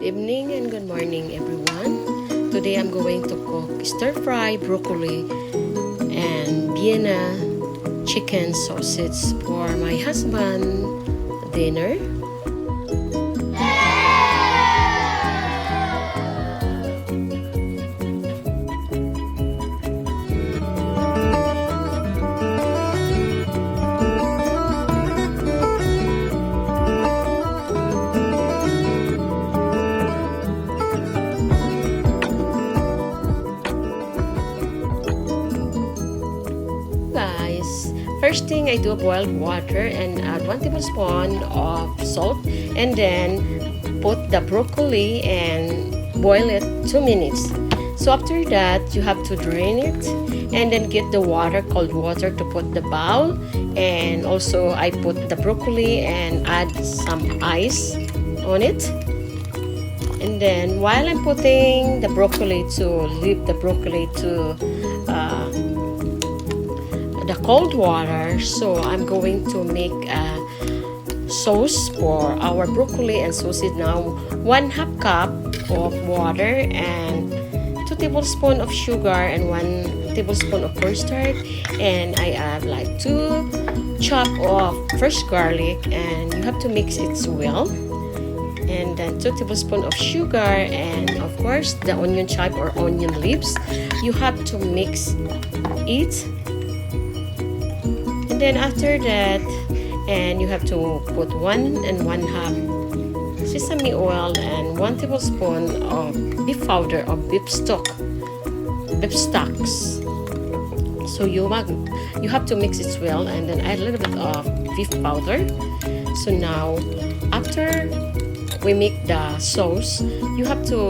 Good evening and good morning everyone. Today I'm going to cook stir-fry broccoli and Vienna chicken sausage for my husband dinner. Guys, first thing I do, boil water and add 1 tablespoon of salt and then put the broccoli and boil it 2 minutes. So after that, you have to drain it and then get the water, cold water, to put the bowl. And also I put the broccoli and add some ice on it. And then while I'm putting the broccoli, to leave the broccoli to the cold water, so I'm going to make a sauce for our broccoli and sausage. Now 1/2 cup of water and 2 tablespoons of sugar and 1 tablespoon of cornstarch, and I add like 2 chop of fresh garlic, and you have to mix it well. And then 2 tablespoons of sugar, and of course the onion chop or onion leaves. You have to mix it. And then after that, and you have to put 1 and 1/2 sesame oil and 1 tablespoon of beef powder or beef stocks. So you have to mix it well, and then add a little bit of beef powder. So now after we make the sauce, you have to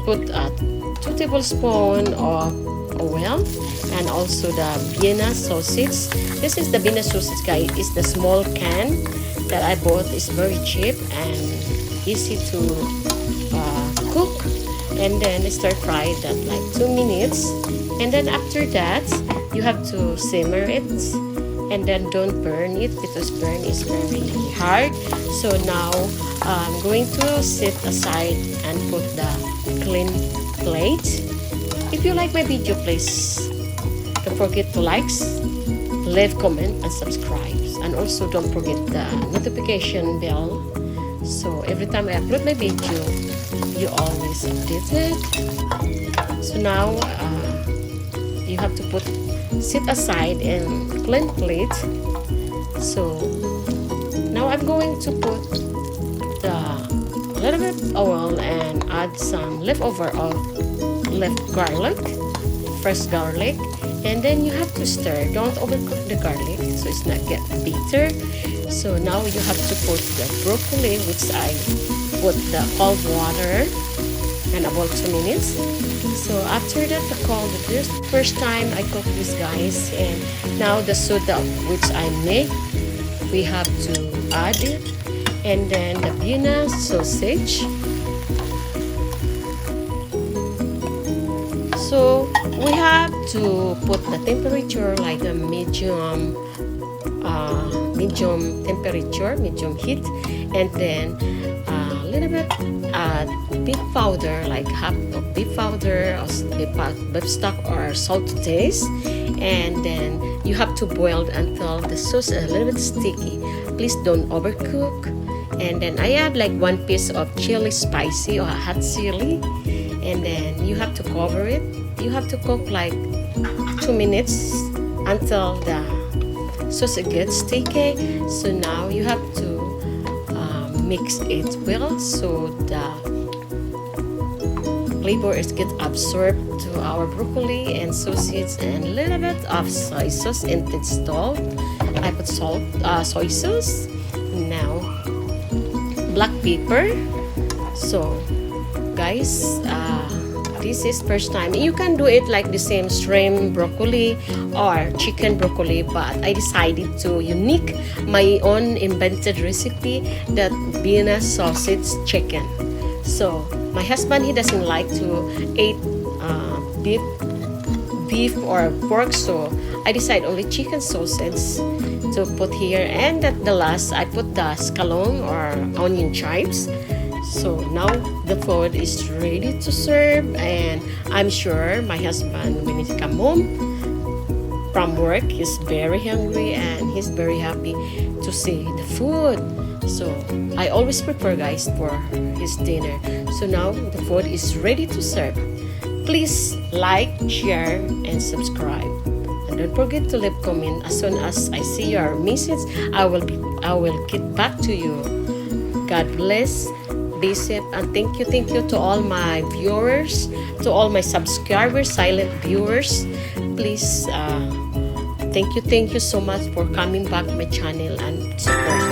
put 2 tablespoons of oil and also the Vienna sausage. This is the Vienna sausage, guys. It's the small can that I bought. It's very cheap and easy to cook. And then stir fry that like 2 minutes. And then after that, you have to simmer it. And then don't burn it, because burn is very hard. So now I'm going to set aside and put the clean plate. If you like my video, please don't forget to like, leave comment, and subscribe. And also don't forget the notification bell, so every time I upload my video, you always updated. So now you have to set aside and clean plate. So now I'm going to put the little bit oil and add some leftover of left garlic, fresh garlic, and then you have to stir. Don't overcook the garlic so it's not get bitter. So now you have to put the broccoli, which I put the cold water and about 2 minutes. So after that, this first time I cook this, guys, and now the soda which I make, we have to add it, and then the Vienna sausage. So we have to put the temperature like a medium temperature, medium heat, and then a little bit beef powder, like half of beef powder or beef stock or salt to taste. And then you have to boil until the sauce is a little bit sticky. Please don't overcook. And then I add like 1 piece of chili spicy or hot chili, and then you have to cover it. You have to cook like 2 minutes until the sauce gets sticky. So now you have to mix it well, so the flavor get absorbed to our broccoli and sausage, and a little bit of soy sauce instead salt. I put soy sauce. Now black pepper. So guys, this is first time. You can do it like the same shrimp broccoli or chicken broccoli, but I decided to unique my own invented recipe, that Vienna sausage chicken. So my husband, he doesn't like to eat beef or pork, so I decide only chicken sausage to put here. And at the last, I put the scallon or onion chips. So now the food is ready to serve, and I'm sure my husband, when he come home from work, he's very hungry and he's very happy to see the food. So I always prepare, guys, for his dinner. So now the food is ready to serve. Please like, share, and subscribe. And don't forget to leave comment. As soon as I see your message, I will get back to you. God bless. Be safe, and thank you to all my viewers, to all my subscribers, silent viewers. Please, thank you so much for coming back my channel and support.